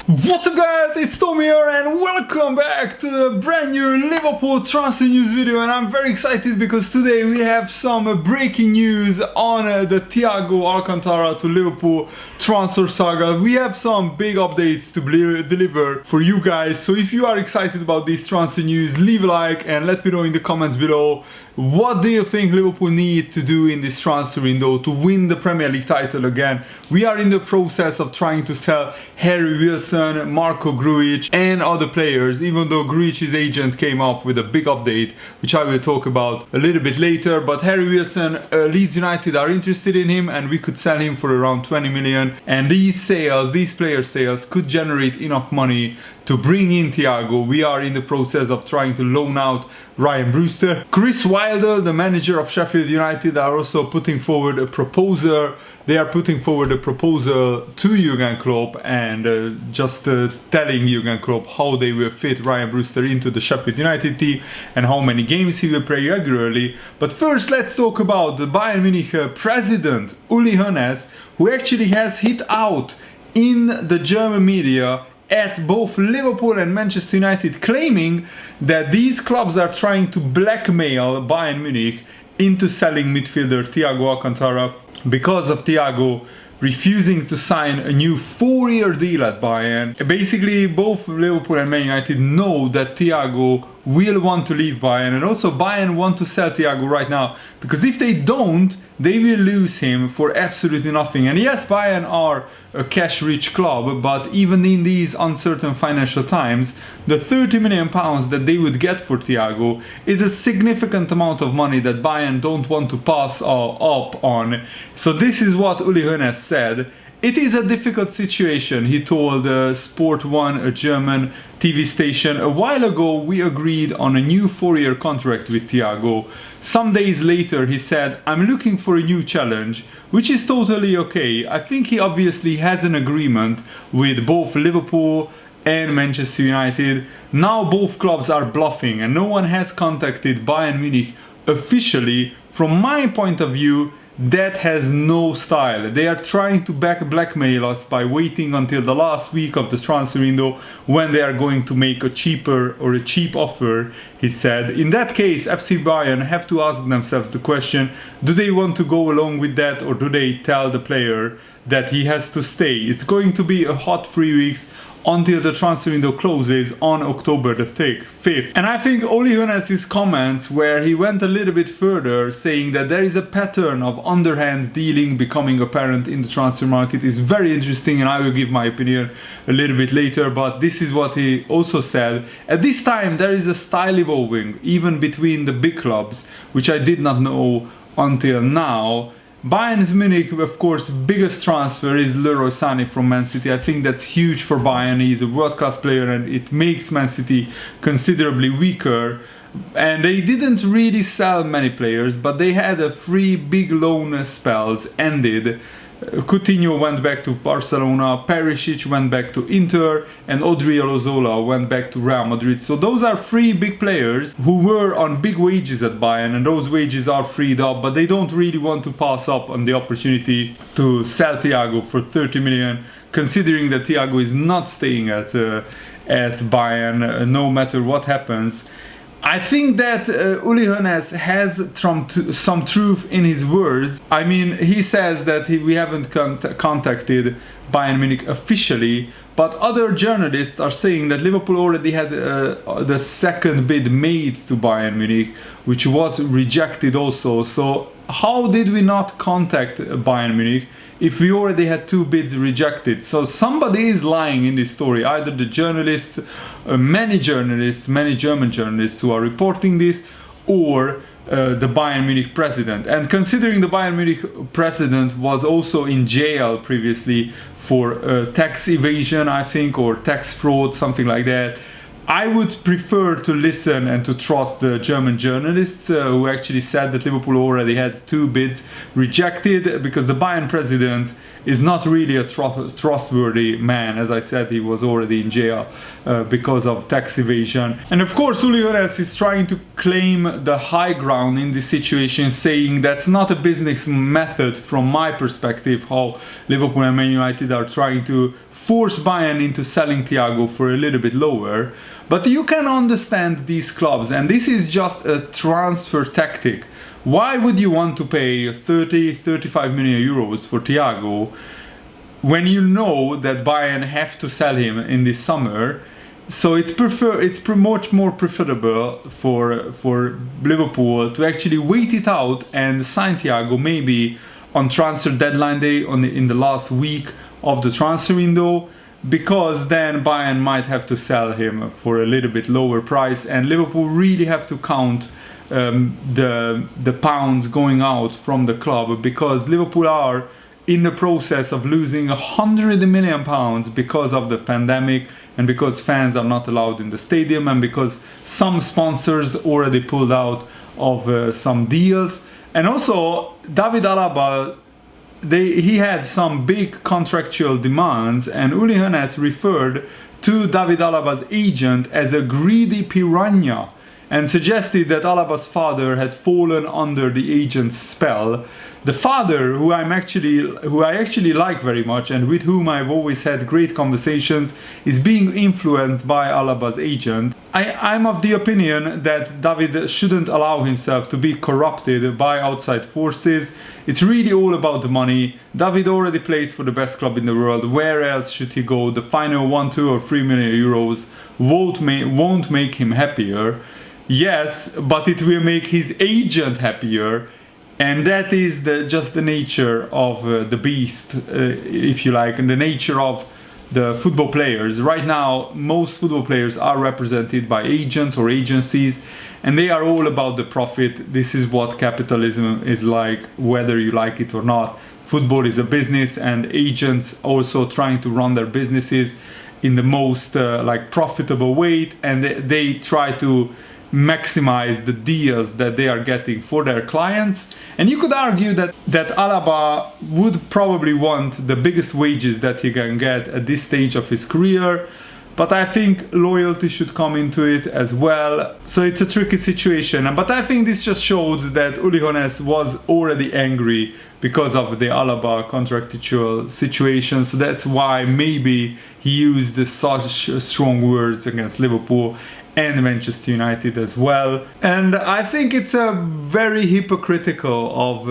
What's up guys, it's Tom here and welcome back to a brand new Liverpool transfer news video, and I'm very excited because today we have some breaking news on the Thiago Alcantara to Liverpool transfer saga. We have some big updates to deliver for you guys, so if you are excited about this transfer news, leave a like and let me know in the comments below what do you think Liverpool need to do in this transfer window to win the Premier League title again. We are in the process of trying to sell Harry Wilson, Marco Grujic and other players, even though Grujic's agent came up with a big update, which I will talk about a little bit later. But Harry Wilson, Leeds United are interested in him and we could sell him for around 20 million. And these player sales could generate enough money to bring in Thiago. We are in the process of trying to loan out Ryan Brewster. Chris Wilder, the manager of Sheffield United, are also putting forward a proposal. They are putting forward a proposal to Jurgen Klopp and telling Jurgen Klopp how they will fit Ryan Brewster into the Sheffield United team and how many games he will play regularly. But first, let's talk about the Bayern Munich president, Uli Hoeness, who actually has hit out in the German media at both Liverpool and Manchester United, claiming that these clubs are trying to blackmail Bayern Munich into selling midfielder Thiago Alcantara because of Thiago refusing to sign a new 4-year deal at Bayern. Basically, both Liverpool and Man United know that Thiago will want to leave Bayern, and also Bayern want to sell Thiago right now, because if they don't, they will lose him for absolutely nothing. And yes, Bayern are a cash-rich club, but even in these uncertain financial times, the 30 million pounds that they would get for Thiago is a significant amount of money that Bayern don't want to pass up on. So this is what Uli Hoeness said. It is a difficult situation, he told Sport 1, a German TV station. A while ago we agreed on a new 4-year contract with Thiago. Some days later he said, I'm looking for a new challenge, which is totally okay. I think he obviously has an agreement with both Liverpool and Manchester United. Now both clubs are bluffing and no one has contacted Bayern Munich officially. From my point of view, that has no style. They are trying to blackmail us by waiting until the last week of the transfer window when they are going to make a cheap offer, he said. In that case, FC Bayern have to ask themselves the question, do they want to go along with that, or do they tell the player that he has to stay? It's going to be a hot 3 weeks until the transfer window closes on October the 5th. And I think Uli Hoeness' comments, where he went a little bit further, saying that there is a pattern of underhand dealing becoming apparent in the transfer market, is very interesting, and I will give my opinion a little bit later. But this is what he also said. At this time there is a style evolving, even between the big clubs, which I did not know until now. Bayern Munich, of course, biggest transfer is Leroy Sané from Man City. I think that's huge for Bayern. He's a world-class player and it makes Man City considerably weaker. And they didn't really sell many players, but they had a 3 big loan spells ended. Coutinho went back to Barcelona, Perisic went back to Inter, and Odriozola went back to Real Madrid. So those are 3 big players who were on big wages at Bayern, and those wages are freed up, but they don't really want to pass up on the opportunity to sell Thiago for 30 million, considering that Thiago is not staying at Bayern no matter what happens. I think that Uli Hoeness has some truth in his words. I mean, he says that we haven't contacted Bayern Munich officially, but other journalists are saying that Liverpool already had the second bid made to Bayern Munich, which was rejected also. So how did we not contact Bayern Munich if we already had 2 bids rejected? So somebody is lying in this story, either the journalists, many German journalists who are reporting this, or the Bayern Munich president. And considering the Bayern Munich president was also in jail previously for tax evasion, I think, or tax fraud, something like that, I would prefer to listen and to trust the German journalists who actually said that Liverpool already had 2 bids rejected, because the Bayern president is not really a trustworthy man. As I said, he was already in jail because of tax evasion. And of course, Uli Hoeness is trying to claim the high ground in this situation, saying that's not a business method from my perspective, how Liverpool and Man United are trying to force Bayern into selling Thiago for a little bit lower. But you can understand these clubs, and this is just a transfer tactic. Why would you want to pay 30-35 million euros for Thiago when you know that Bayern have to sell him in this summer? So it's much more preferable for Liverpool to actually wait it out and sign Thiago maybe on transfer deadline day in the last week of the transfer window, because then Bayern might have to sell him for a little bit lower price, and Liverpool really have to count the pounds going out from the club, because Liverpool are in the process of losing 100 million pounds because of the pandemic, and because fans are not allowed in the stadium, and because some sponsors already pulled out of some deals. And also David Alaba, he had some big contractual demands, and Uli Hoeness referred to David Alaba's agent as a greedy piranha, and suggested that Alaba's father had fallen under the agent's spell. The father, who I actually like very much and with whom I've always had great conversations, is being influenced by Alaba's agent. I'm of the opinion that David shouldn't allow himself to be corrupted by outside forces. It's really all about the money. David already plays for the best club in the world. Where else should he go? The final 1, 2 or 3 million euros won't make him happier. Yes, but it will make his agent happier, and that is just the nature of the beast, if you like, and the nature of the football players. Right now, most football players are represented by agents or agencies, and they are all about the profit. This is what capitalism is like, whether you like it or not. Football is a business, and agents also trying to run their businesses in the most profitable way, and they try to maximize the deals that they are getting for their clients. And you could argue that Alaba would probably want the biggest wages that he can get at this stage of his career, but I think loyalty should come into it as well. So it's a tricky situation, but I think this just shows that Uli Hoeness was already angry because of the Alaba contractual situation. So that's why maybe he used such strong words against Liverpool and Manchester United as well. And I think it's very hypocritical of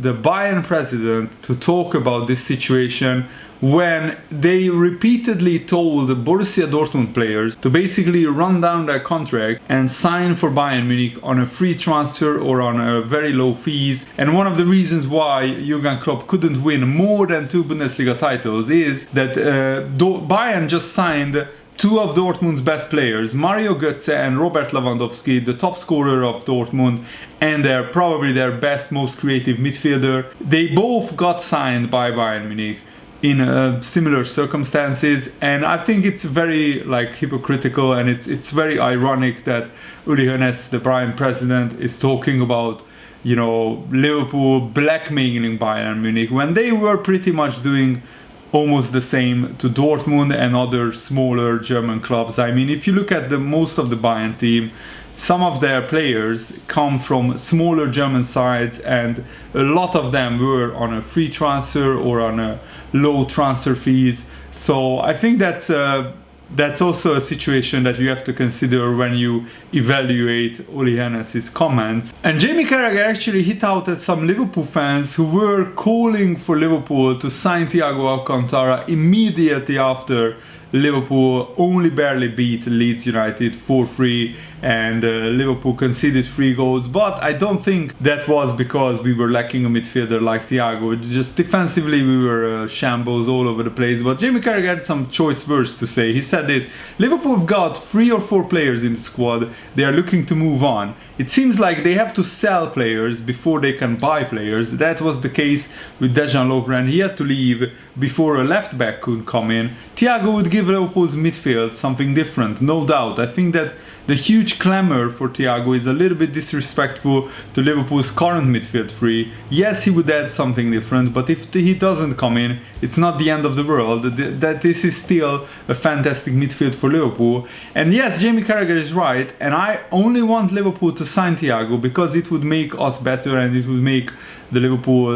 the Bayern president to talk about this situation when they repeatedly told Borussia Dortmund players to basically run down their contract and sign for Bayern Munich on a free transfer or on a very low fees. And one of the reasons why Jurgen Klopp couldn't win more than 2 Bundesliga titles is that Bayern just signed 2 of Dortmund's best players, Mario Götze and Robert Lewandowski, the top scorer of Dortmund, and probably their best, most creative midfielder. They both got signed by Bayern Munich in similar circumstances, and I think it's very hypocritical, and it's very ironic that Uli Hoeness, the Bayern president, is talking about Liverpool blackmailing Bayern Munich when they were pretty much doing almost the same to Dortmund and other smaller German clubs. I mean, if you look at most of the Bayern team, some of their players come from smaller German sides, and a lot of them were on a free transfer or on a low transfer fees. So I think that's also a situation that you have to consider when you evaluate Uli Hoeness' comments. And Jamie Carragher actually hit out at some Liverpool fans who were calling for Liverpool to sign Thiago Alcantara immediately after Liverpool only barely beat Leeds United 4-3 and Liverpool conceded 3 goals. But I don't think that was because we were lacking a midfielder like Thiago. Just defensively we were shambles all over the place. But Jamie Carragher had some choice words to say. He said this: Liverpool have got 3 or 4 players in the squad. They are looking to move on. It seems like they have to sell players before they can buy players. That was the case with Dejan Lovren. He had to leave before a left back could come in. Thiago would give give Liverpool's midfield something different, no doubt. I think that the huge clamour for Thiago is a little bit disrespectful to Liverpool's current midfield three. Yes, he would add something different, but if he doesn't come in, it's not the end of the world. That this is still a fantastic midfield for Liverpool. And yes, Jamie Carragher is right, and I only want Liverpool to sign Thiago because it would make us better, and it would make the Liverpool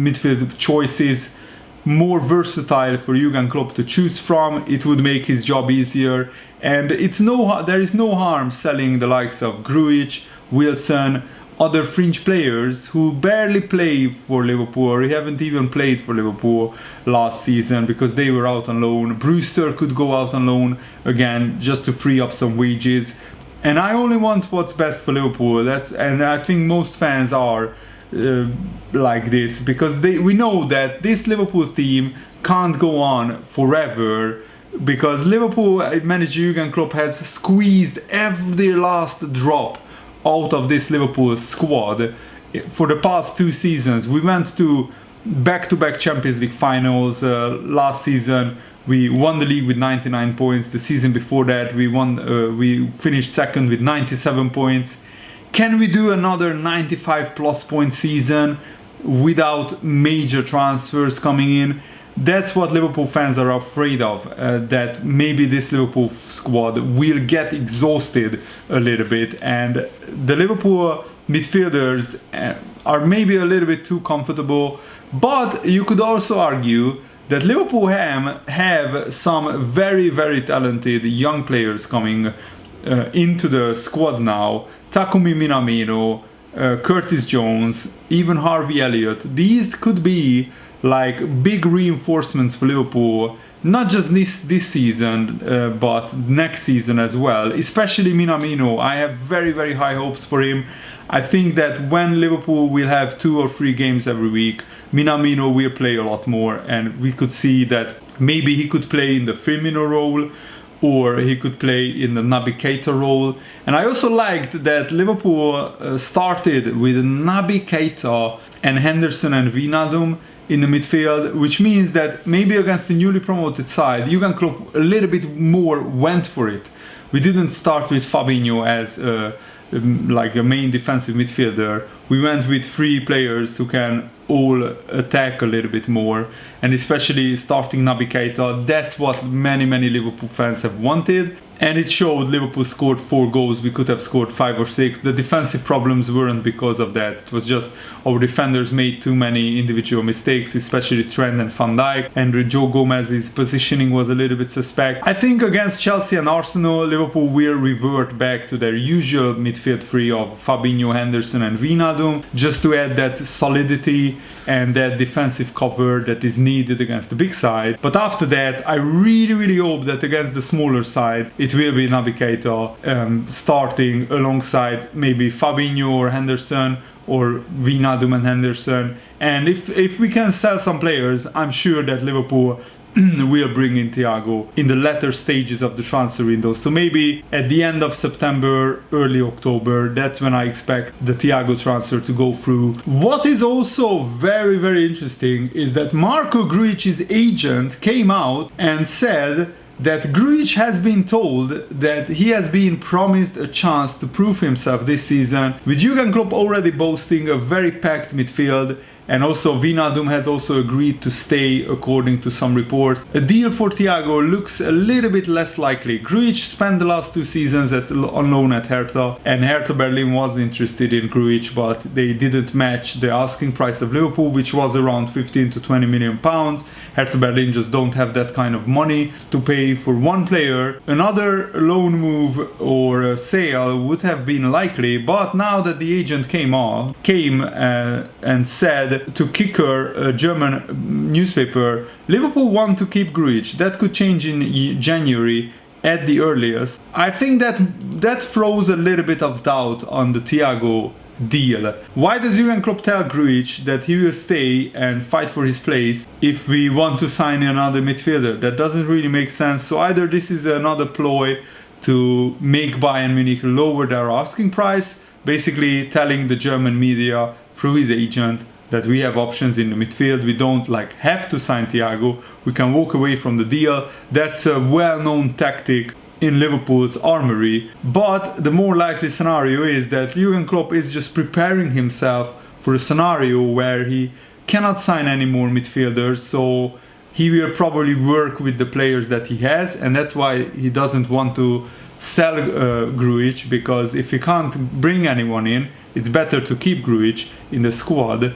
midfield choices more versatile for Jurgen Klopp to choose from. It would make his job easier, and there is no harm selling the likes of Grujic, Wilson, other fringe players who barely play for Liverpool, or haven't even played for Liverpool last season because they were out on loan. Brewster could go out on loan again just to free up some wages, and I only want what's best for Liverpool. And I think most fans are like this, because we know that this Liverpool team can't go on forever, because Liverpool manager Jurgen Klopp has squeezed every last drop out of this Liverpool squad for the past 2 seasons. We went to back-to-back Champions League finals last season. We won the league with 99 points. The season before that we finished second with 97 points. Can we do another 95 plus point season without major transfers coming in? That's what Liverpool fans are afraid of, that maybe this Liverpool squad will get exhausted a little bit, and the Liverpool midfielders are maybe a little bit too comfortable. But you could also argue that Liverpool have some very, very talented young players coming into the squad now. Takumi Minamino, Curtis Jones, even Harvey Elliott. These could be like big reinforcements for Liverpool, not just this season, but next season as well. Especially Minamino, I have very, very high hopes for him. I think that when Liverpool will have 2 or 3 games every week, Minamino will play a lot more, and we could see that maybe he could play in the Firmino role, or he could play in the Naby Keita role. And I also liked that Liverpool started with Naby Keita and Henderson and Wijnaldum in the midfield, which means that maybe against the newly promoted side, Jurgen Klopp a little bit more went for it. We didn't start with Fabinho as like a main defensive midfielder. We went with 3 players who can all attack a little bit more, and especially starting Naby Keita. That's what many Liverpool fans have wanted, and it showed. Liverpool scored 4 goals. We could have scored 5 or 6. The defensive problems weren't because of that. It was just our defenders made too many individual mistakes, especially Trent and Van Dijk, and Joe Gomez's positioning was a little bit suspect. I think against Chelsea and Arsenal, Liverpool will revert back to their usual midfield three of Fabinho, Henderson and Wijnaldum, just to add that solidity and that defensive cover that is needed against the big side. But after that, I really hope that against the smaller side, it will be Naby Keita starting alongside maybe Fabinho or Henderson, or Wijnaldum and Henderson. And if we can sell some players, I'm sure that Liverpool will bring in Thiago in the latter stages of the transfer window. So maybe at the end of September, early October, that's when I expect the Thiago transfer to go through. What is also very interesting is that Marco Grujic's agent came out and said that Grujic has been told that he has been promised a chance to prove himself this season, with Jurgen Klopp already boasting a very packed midfield, and also Wijnaldum has also agreed to stay according to some reports. A deal for Thiago looks a little bit less likely. Grujic spent the last 2 seasons on loan at Hertha, and Hertha Berlin was interested in Grujic, but they didn't match the asking price of Liverpool, which was around 15 to 20 million pounds. Hertha Berlin just don't have that kind of money to pay for one player. Another loan move or a sale would have been likely, but now that the agent came and said to Kicker, a German newspaper, Liverpool want to keep Grujic. That could change in January at the earliest. I think that throws a little bit of doubt on the Thiago deal. Why does Jurgen Klopp tell Grujic that he will stay and fight for his place if we want to sign another midfielder? That doesn't really make sense. So either this is another ploy to make Bayern Munich lower their asking price, basically telling the German media through his agent that we have options in the midfield. We don't like have to sign Thiago. We can walk away from the deal. That's a well-known tactic in Liverpool's armory. But the more likely scenario is that Jurgen Klopp is just preparing himself for a scenario where he cannot sign any more midfielders, so he will probably work with the players that he has, and that's why he doesn't want to sell Grujic, because if he can't bring anyone in, it's better to keep Grujic in the squad,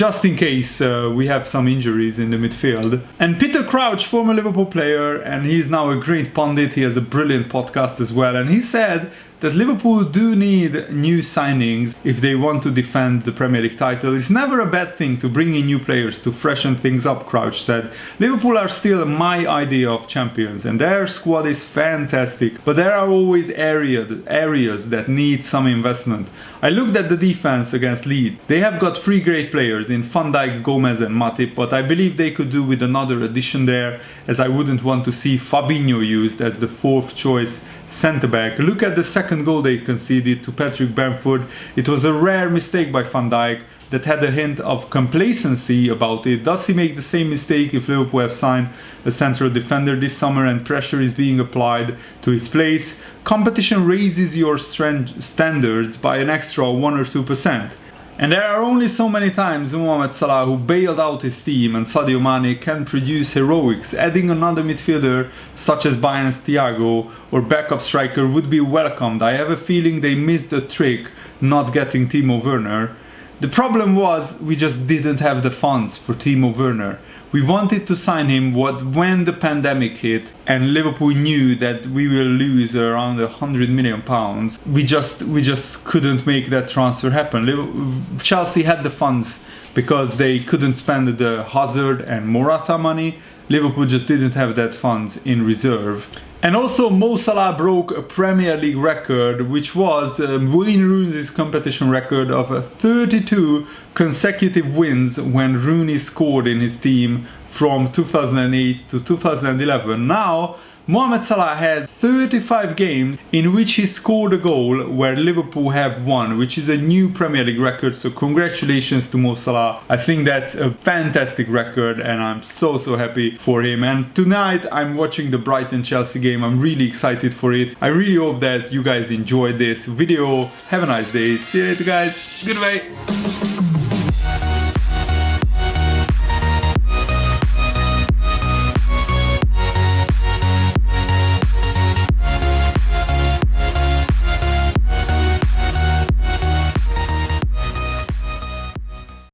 just in case we have some injuries in the midfield. And Peter Crouch, former Liverpool player, and he's now a great pundit, he has a brilliant podcast as well, and he said that Liverpool do need new signings if they want to defend the Premier League title. It's never a bad thing to bring in new players to freshen things up, Crouch said. Liverpool are still my idea of champions and their squad is fantastic, but there are always areas that need some investment. I looked at the defense against Leeds. They have got 3 great players in Van Dijk, Gomez and Matip, but I believe they could do with another addition there, as I wouldn't want to see Fabinho used as the 4th choice centre-back. Look at the second goal they conceded to Patrick Bamford. It was a rare mistake by Van Dijk that had a hint of complacency about it. Does he make the same mistake if Liverpool have signed a central defender this summer and pressure is being applied to his place? Competition raises your standards by an extra 1 or 2%. And there are only so many times Mohamed Salah, who bailed out his team, and Sadio Mane can produce heroics. Adding another midfielder such as Bayern's Thiago or backup striker would be welcomed. I have a feeling they missed the trick not getting Timo Werner. The problem was we just didn't have the funds for Timo Werner. We wanted to sign him when the pandemic hit and Liverpool knew that we will lose around £100 million. We just couldn't make that transfer happen. Chelsea had the funds because they couldn't spend the Hazard and Morata money. Liverpool just didn't have that funds in reserve. And also Mo Salah broke a Premier League record, which was Wayne Rooney's competition record of 32 consecutive wins when Rooney scored in his team from 2008 to 2011. Now Mohamed Salah has 35 games in which he scored a goal where Liverpool have won, which is a new Premier League record, so congratulations to Mo Salah. I think that's a fantastic record and I'm so happy for him. And tonight I'm watching the Brighton-Chelsea game. I'm really excited for it. I really hope that you guys enjoyed this video. Have a nice day. See you later guys. Goodbye.